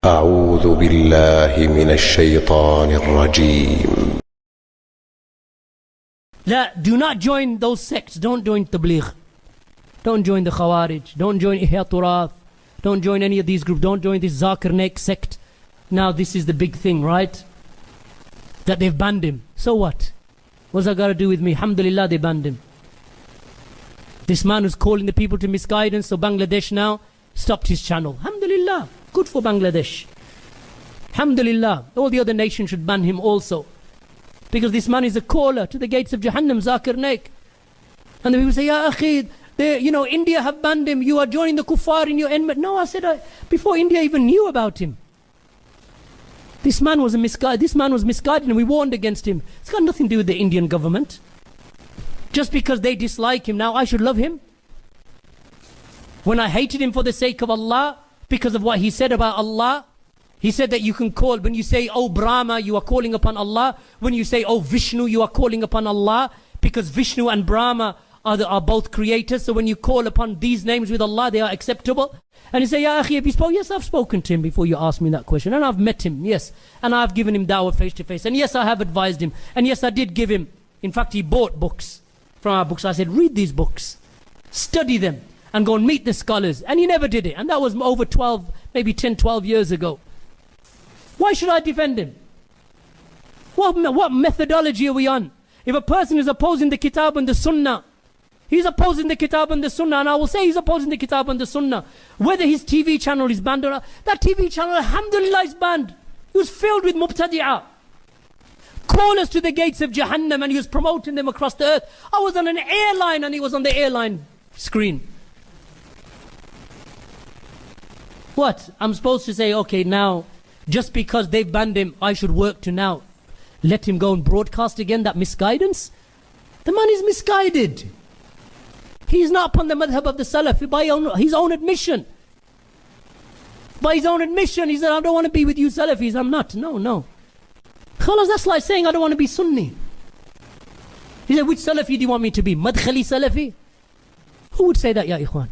أعوذ بالله من الشيطان الرجيم. Do not join those sects. Don't join Tabligh. Don't join the Khawarij. Don't join Ihya Turath. Don't join any of these groups. Don't join this Zakir Naik sect. Now this is the big thing, right? That they've banned him. So what? What's that got to do with me? Alhamdulillah, they banned him. This man who's calling the people to misguidance, so Bangladesh now stopped his channel. Alhamdulillah. Good for Bangladesh. Alhamdulillah. All the other nations should ban him also. Because this man is a caller to the gates of Jahannam, Zakir Naik. And the people say, Ya Akhi, India have banned him. You are joining the kuffar in your enmity. No, I said, before India even knew about him. This man was misguided and we warned against him. It's got nothing to do with the Indian government. Just because they dislike him, now I should love him. When I hated him for the sake of Allah, because of what he said about Allah, he said that you can call, when you say, oh Brahma, you are calling upon Allah. When you say, oh Vishnu, you are calling upon Allah. Because Vishnu and Brahma are both creators. So when you call upon these names with Allah, they are acceptable. And he said, Ya Akhi, have you spoken? Yes, I've spoken to him before you asked me that question. And I've met him, yes. And I've given him dawah face to face. And yes, I have advised him. And yes, I did give him. In fact, he bought books from our books. I said, read these books. Study them. And go and meet the scholars. And he never did it. And that was over 12, maybe 10, 12 years ago. Why should I defend him? What methodology are we on? If a person is opposing the Kitab and the Sunnah, he's opposing the Kitab and the Sunnah, and I will say he's opposing the Kitab and the Sunnah. Whether his TV channel is banned or not, that TV channel, alhamdulillah, is banned. He was filled with mubtadi'ah. Callers to the gates of Jahannam, and he was promoting them across the earth. I was on an airline and he was on the airline screen. What? I'm supposed to say, okay, now, just because they've banned him, I should work to now let him go and broadcast again that misguidance? The man is misguided. He's not upon the madhab of the Salaf by his own admission. By his own admission, he said, I don't want to be with you Salafis. I'm not. No. Khalas, that's like saying I don't want to be Sunni. He said, which Salafi do you want me to be? Madkhali Salafi? Who would say that, ya Ikhwan?